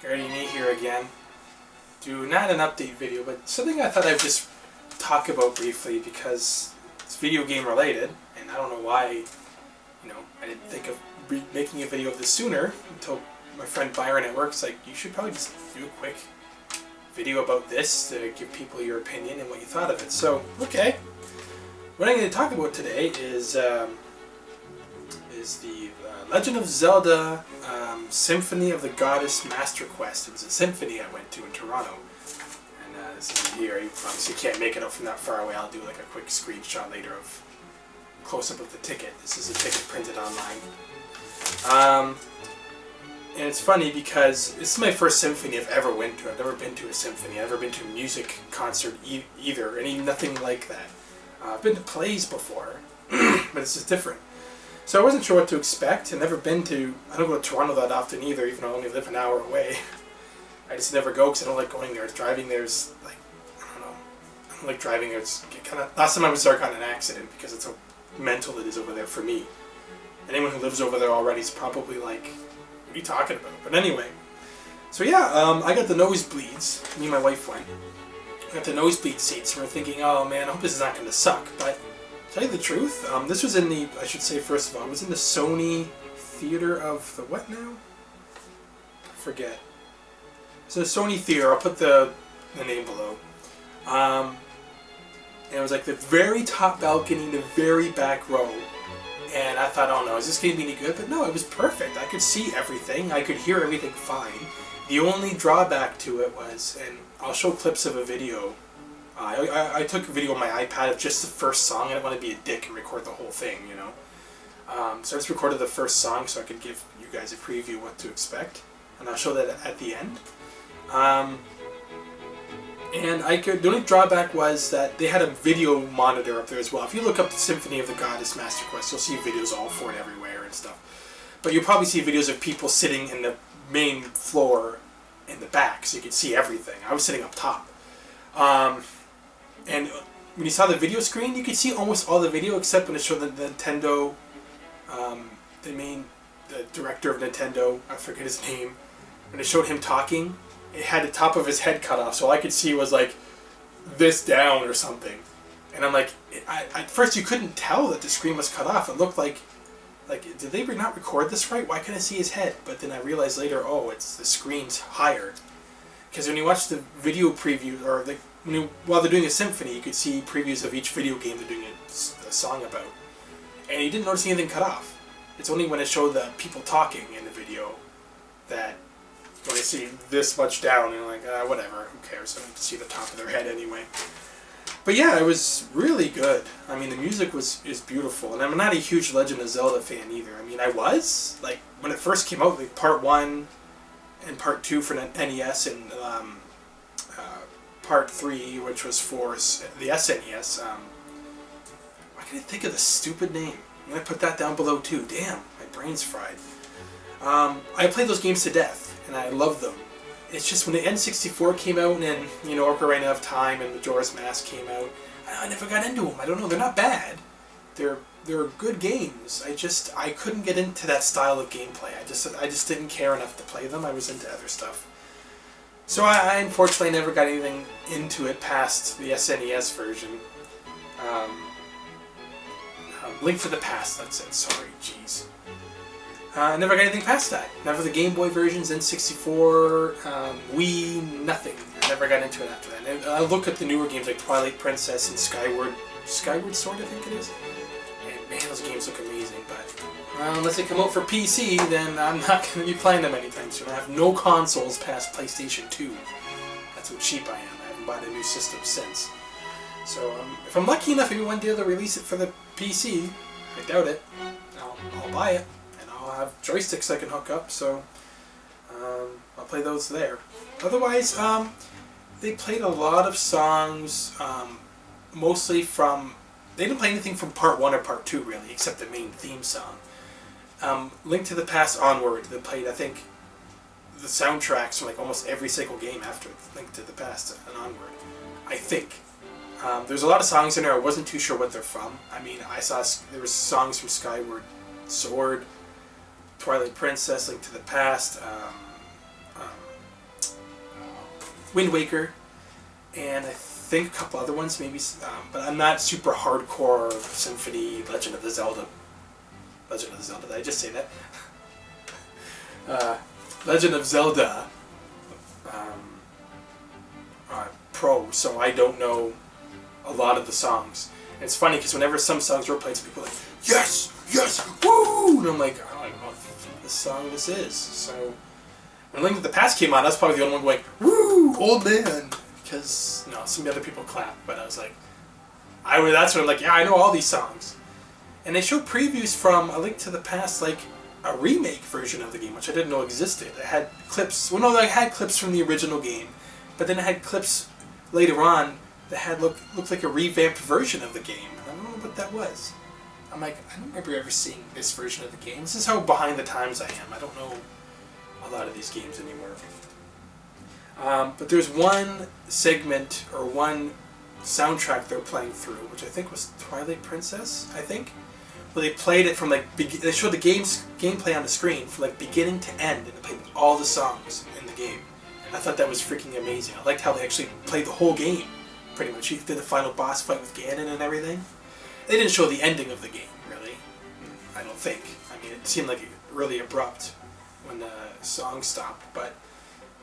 Gary Me here again. Do not an update video, but something I thought I'd just talk about briefly because it's video game related, and I don't know why, I didn't think of making a video of this sooner until my friend Byron at work's like, you should probably just do a quick video about this to give people your opinion and what you thought of it. So, okay. What I'm going to talk about today is the Legend of Zelda Symphony of the Goddess Master Quest. It was a symphony I went to in Toronto. And this is here. You obviously can't make it out from that far away. I'll do like a quick screenshot later of close-up of the ticket. This is a ticket printed online. And it's funny because this is my first symphony I've ever went to. I've never been to a symphony. I've never been to a music concert either. Nothing like that. I've been to plays before, but it's just different. So I wasn't sure what to expect. I don't go to Toronto that often either, even though I only live an hour away. I just never go because I don't like going there. Driving there's like, I don't like driving there. It's last time I was there I got in an accident because it's how mental it is over there for me. Anyone who lives over there already is probably like, what are you talking about? But anyway, so yeah, I got the nosebleeds. Me and my wife went. I got the nosebleed seats, and we're thinking, oh man, I hope this is not going to suck. But to tell you the truth, this was in the, I should say first of all, it was in the Sony Theater of the what now? I forget. So the Sony Theater, I'll put the name below. And it was like the very top balcony, the very back row. And I thought, oh no, is this going to be any good? But no, it was perfect. I could see everything. I could hear everything fine. The only drawback to it was, and I'll show clips of a video. I took a video on my iPad of just the first song. I didn't want to be a dick and record the whole thing, So I just recorded the first song so I could give you guys a preview of what to expect. And I'll show that at the end. The only drawback was that they had a video monitor up there as well. If you look up the Symphony of the Goddess Master Quest, you'll see videos all for it everywhere and stuff. But you'll probably see videos of people sitting in the main floor in the back, so you could see everything. I was sitting up top. And when you saw the video screen, you could see almost all the video except when it showed the Nintendo, the director of Nintendo, I forget his name, when it showed him talking, it had the top of his head cut off, so all I could see was like this down or something. And I'm like, at first you couldn't tell that the screen was cut off. It looked like did they not record this right? Why couldn't I see his head? But then I realized later, oh, it's the screen's higher. Because when you watch the video preview, or while they're doing a symphony, you could see previews of each video game they're doing a song about. And you didn't notice anything cut off. It's only when it showed the people talking in the video that when I see this much down, and like, whatever, who cares? I don't see the top of their head anyway. But yeah, it was really good. I mean, the music is beautiful, and I'm not a huge Legend of Zelda fan either. I mean, I was, like, when it first came out, like, Part 1 and Part 2 for NES, and Part 3, which was for the SNES. Why can't I think of the stupid name? I'm going to put that down below too. Damn, my brain's fried. I played those games to death, and I loved them. It's just when the N64 came out, and Ocarina of Time and Majora's Mask came out, I never got into them. I don't know, they're not bad. They're good games. I couldn't get into that style of gameplay. I just didn't care enough to play them. I was into other stuff. So I unfortunately never got anything into it past the SNES version. Link to the Past, that's it. Sorry, jeez. I never got anything past that. Never the Game Boy versions, N64, Wii, nothing. I never got into it after that. And I look at the newer games like Twilight Princess and Skyward Sword, I think it is. And man, those games look amazing, but unless they come out for PC, then I'm not going to be playing them anytime soon. I have no consoles past PlayStation 2. That's how cheap I am. I haven't bought a new system since. So if I'm lucky enough, maybe one day they'll release it for the PC. I doubt it. I'll buy it. I'll have joysticks I can hook up, so I'll play those there. Otherwise, they played a lot of songs, mostly from... They didn't play anything from Part 1 or Part 2, really, except the main theme song. Link to the Past onward, they played, I think, the soundtracks from like almost every single game after Link to the Past and onward. I think. There's a lot of songs in there I wasn't too sure what they're from. I mean, I saw there were songs from Skyward Sword, Twilight Princess, Link to the Past, Wind Waker, and I think a couple other ones maybe, but I'm not super hardcore Symphony, Legend of the Zelda. Legend of the Zelda, did I just say that? Legend of Zelda Pro, so I don't know a lot of the songs. And it's funny because whenever some songs are played, people are like, yes, yes, woo! And I'm like, I don't know what this song this is. So when Link to the Past came on, I was probably the only one going, woo, old man. Because, you know, some other people clapped, but I was like, that's when I'm like, yeah, I know all these songs. And they showed previews from A Link to the Past, like a remake version of the game, which I didn't know existed. It had clips, well no, I had clips from the original game, but then it had clips later on that had looked like a revamped version of the game. I don't know what that was. I'm like, I don't remember ever seeing this version of the game. This is how behind the times I am. I don't know a lot of these games anymore. But there's one segment or one soundtrack they're playing through, which I think was Twilight Princess, I think. Where they played it from like, they showed the gameplay on the screen from like beginning to end, and they played all the songs in the game. And I thought that was freaking amazing. I liked how they actually played the whole game, pretty much. He did the final boss fight with Ganon and everything. They didn't show the ending of the game, really. I don't think. I mean, it seemed like really abrupt when the song stopped, but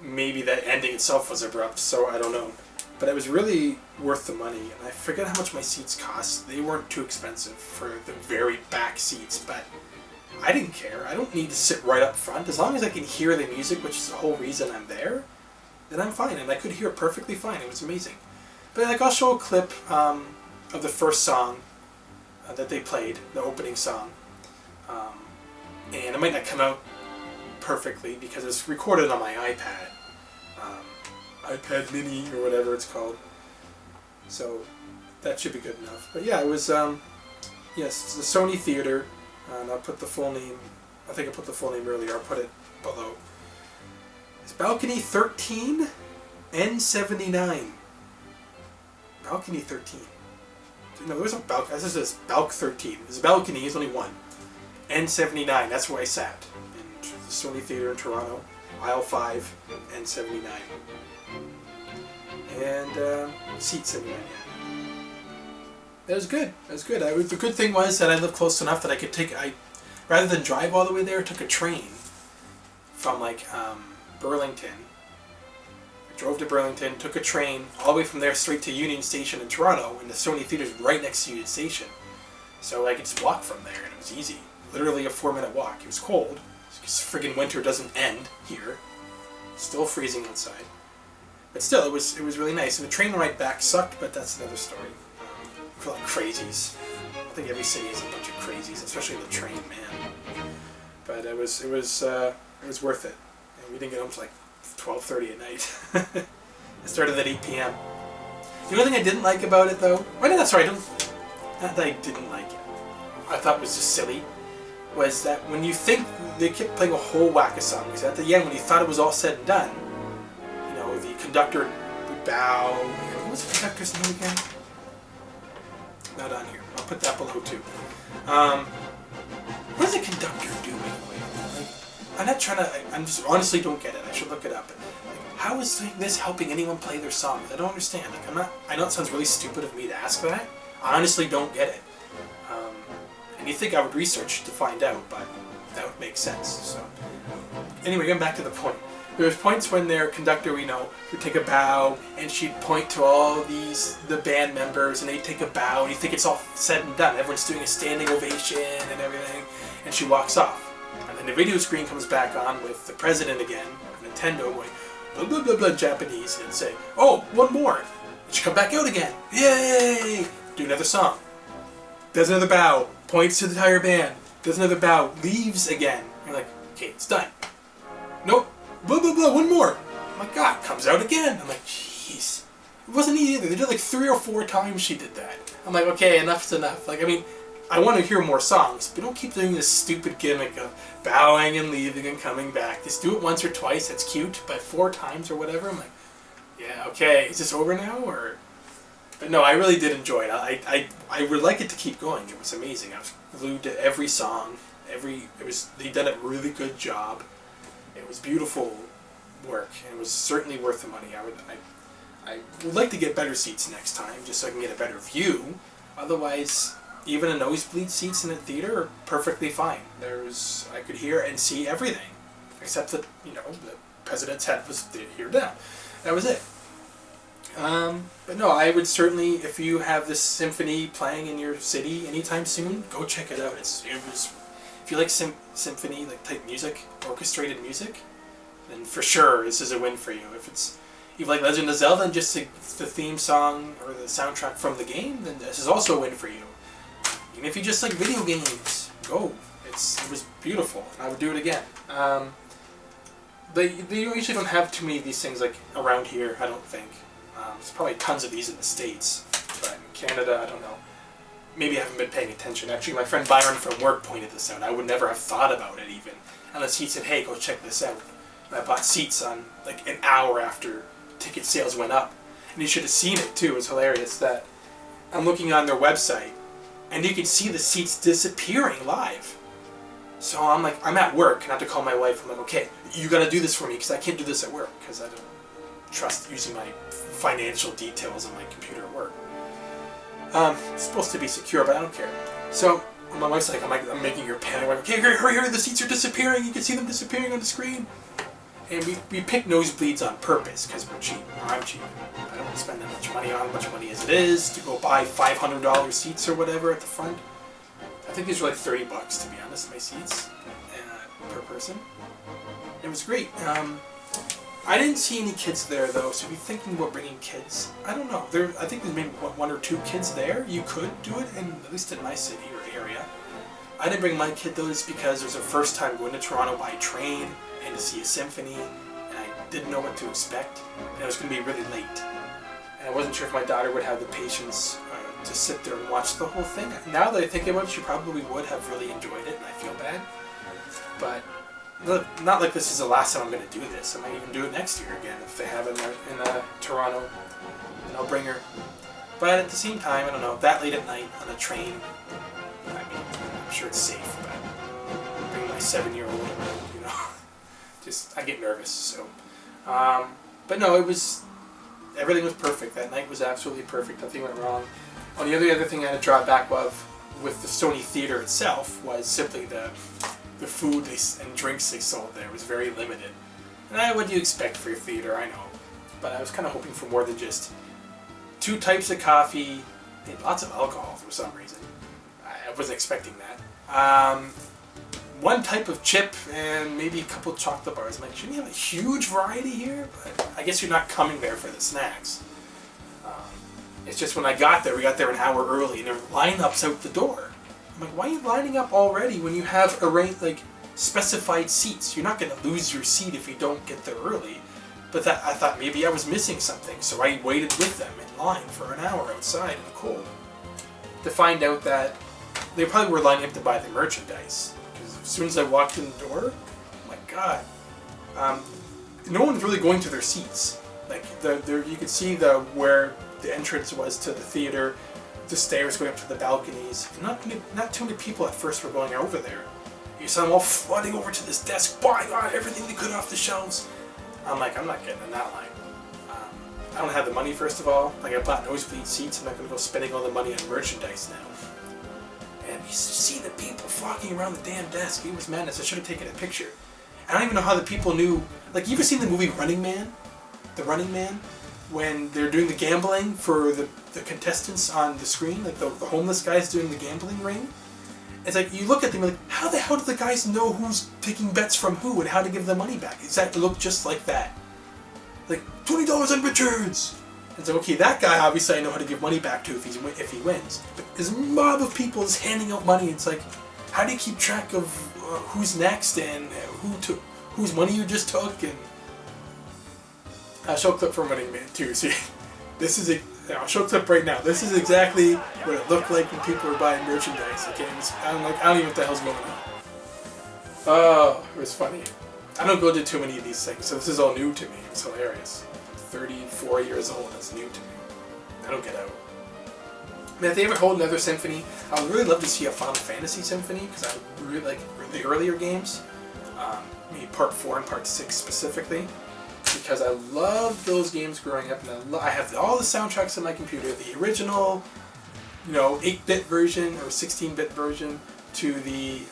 maybe that ending itself was abrupt, so I don't know. But it was really worth the money, and I forget how much my seats cost. They weren't too expensive for the very back seats, but I didn't care. I don't need to sit right up front. As long as I can hear the music, which is the whole reason I'm there, then I'm fine, and I could hear it perfectly fine. It was amazing. But like, I'll show a clip of the first song that they played, the opening song, and it might not come out perfectly because it's recorded on my iPad. iPad Mini or whatever it's called. So that should be good enough. But yeah, it was, yes, it's the Sony Theater, and I'll put the full name, I think I put the full name earlier, I'll put it below. It's Balcony 13, N79. Balcony 13. No, there's a balcony, this is Balc 13. There's a balcony, there's only one. N79, that's where I sat. In the Sony Theater in Toronto, aisle 5, N79. And seat 79, yeah. That was good. That was good. The good thing was that I lived close enough that I could rather than drive all the way there, I took a train from like Burlington. I drove to Burlington, took a train all the way from there straight to Union Station in Toronto, and the Sony Theater's right next to Union Station. So I could just walk from there, and it was easy. Literally a 4-minute walk. It was cold, because friggin' winter doesn't end here. Still freezing outside. But still, it was really nice. And the train ride back sucked, but that's another story. For like crazies. I think every city has a bunch of crazies, especially the train, man. But it was worth it. And we didn't get home till like 12:30 at night. It started at 8 p.m. The only thing I didn't like about it, though, not that I didn't like it. I thought it was just silly. Was that when you think they kept playing a whole whack of songs, at the end when you thought it was all said and done, you know, the conductor would bow. What was the conductor's name again? Not on here. I'll put that below too. What does a conductor do anyway? Like, I'm not trying to. I'm just honestly don't get it. I should look it up. But, like, how is this helping anyone play their songs? I don't understand. Like, I know it sounds really stupid of me to ask that. I honestly don't get it. And you think I would research to find out, but that would make sense. So, anyway, getting back to the point. There was points when their conductor, would take a bow, and she'd point to all the band members, and they'd take a bow, and you think it's all said and done. Everyone's doing a standing ovation and everything, and she walks off. And then the video screen comes back on with the president again, of Nintendo, going, blah, blah, blah, blah, Japanese, and say, oh, one more. And she come back out again. Yay! Do another song. Does another bow. Points to the entire band. Does another bow. Leaves again. You're like, okay, it's done. Nope. Blah, blah, blah. One more. Oh my god. Comes out again. I'm like, jeez. It wasn't easy either. They did like 3 or 4 times she did that. I'm like, okay, enough's enough. Like, I mean, I want to hear more songs, but don't keep doing this stupid gimmick of bowing and leaving and coming back. Just do it once or twice. That's cute. But 4 times or whatever, I'm like, yeah, okay. Is this over now? Or... But no, I really did enjoy it. I would like it to keep going. It was amazing. I was glued to every song. They done a really good job. It was beautiful. work, and it was certainly worth the money. I would like to get better seats next time, just so I can get a better view. Otherwise, even a nosebleed seats in a theater are perfectly fine. I could hear and see everything, except that, you know, the president's head was here down. That was it. But no, I would certainly, if you have this symphony playing in your city anytime soon, go check it out. If you like symphony, like type music, orchestrated music, then for sure this is a win for you. If you like Legend of Zelda and just the theme song or the soundtrack from the game, then this is also a win for you. Even if you just like video games, go. It was beautiful, and I would do it again. They usually don't have too many of these things like around here, I don't think. There's probably tons of these in the States, but in Canada, I don't know. Maybe I haven't been paying attention. Actually, my friend Byron from work pointed this out. I would never have thought about it even, unless he said, hey, go check this out. And I bought seats on like an hour after ticket sales went up. And you should have seen it too. It was hilarious that I'm looking on their website, and you can see the seats disappearing live. So I'm like, I'm at work, and I have to call my wife. I'm like, okay, you got to do this for me, because I can't do this at work, because I don't trust using my financial details on my computer at work. It's supposed to be secure, but I don't care. So my wife's like, I'm making her panic. I'm like, okay, hurry, the seats are disappearing. You can see them disappearing on the screen. And we pick nosebleeds on purpose, because we're cheap, or I'm cheap. I don't want to spend that much money on much money as it is to go buy $500 seats or whatever at the front. I think these were like $30, to be honest, my seats per person. It was great. I didn't see any kids there though, so if you're thinking about bringing kids, I don't know. I think there's maybe one or two kids there. You could do it, at least in my city or area. I didn't bring my kid though, just because it was the first time going to Toronto by train and to see a symphony, and I didn't know what to expect, and it was going to be really late. And I wasn't sure if my daughter would have the patience to sit there and watch the whole thing. Now that I think about it, she probably would have really enjoyed it, and I feel bad. But not like this is the last time I'm going to do this. I might even do it next year again if they have it in Toronto, and I'll bring her. But at the same time, I don't know, that late at night on a train, I mean, I'm sure it's safe, but bring my 7-year-old, you know, I get nervous, so. But no, everything was perfect. That night was absolutely perfect. Nothing went wrong. The other thing I had to draw back of with the Sony Theater itself was simply the food and drinks they sold there was very limited. And what do you expect for your theater, I know. But I was kind of hoping for more than just 2 types of coffee and lots of alcohol for some reason. I wasn't expecting that. 1 type of chip and maybe a couple chocolate bars. I'm like, shouldn't you have a huge variety here? But I guess you're not coming there for the snacks. It's just when I got there, we got there an hour early, and there were lineups out the door. I'm like, why are you lining up already when you have specified seats? You're not going to lose your seat if you don't get there early. But I thought maybe I was missing something, so I waited with them in line for an hour outside in the cold to find out that they probably were lining up to buy the merchandise. Because as soon as I walked in the door, oh my god, no one's really going to their seats. Like you could see where the entrance was to the theater, the stairs going up to the balconies. Not too many people at first were going over there. You saw them all flooding over to this desk, buying everything they could off the shelves. I'm like, I'm not getting in that line. I don't have the money, first of all. Like, I bought nosebleed seats. I'm not going to go spending all the money on merchandise now. And you see the people flocking around the damn desk. It was madness. I should have taken a picture. I don't even know how the people knew. Like, you ever seen the movie Running Man? The Running Man? When they're doing the gambling for the contestants on the screen, like the homeless guys doing the gambling ring. It's like, you look at them like, how the hell do the guys know who's taking bets from who and how to give the money back? Exactly, look just like that. Like, $20 on returns! It's like, okay, that guy obviously I know how to give money back to if he wins. But there's a mob of people just handing out money. It's like, how do you keep track of who's next and whose money you just took? And I'll show a clip from Running Man too. See, this is I'll show a clip right now. This is exactly what it looked like when people were buying merchandise. Okay, I don't even know what the hell's going on. Oh, it was funny. I don't go to too many of these things, so this is all new to me. It's hilarious. 34 years old, it's new to me. I don't get out. I mean, if they ever hold another symphony, I would really love to see a Final Fantasy symphony, because I really like the earlier games. Maybe Part 4 and Part 6 specifically. because I loved those games growing up, and I have all the soundtracks on my computer, the original, 8-bit version or 16-bit version to the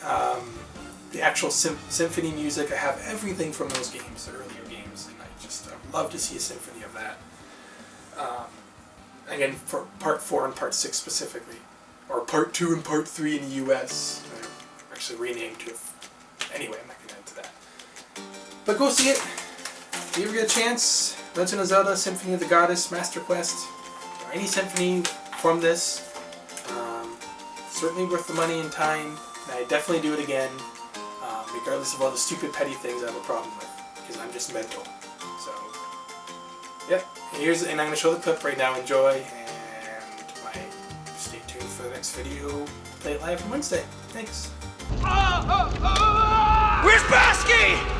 actual symphony music. I have everything from those games, the earlier games, and I would love to see a symphony of that. Again, for Part 4 and Part 6 specifically, or Part 2 and Part 3 in the US. They're actually renamed to. Anyway, I'm not going to get into that. But go see it. If you ever get a chance, Legend of Zelda Symphony of the Goddess Master Quest, or any symphony from this, certainly worth the money and time. And I definitely do it again, regardless of all the stupid petty things I have a problem with, because I'm just mental. So, yep. And I'm going to show the clip right now. Enjoy, and stay tuned for the next video. Play it live on Wednesday. Thanks. Where's Basky?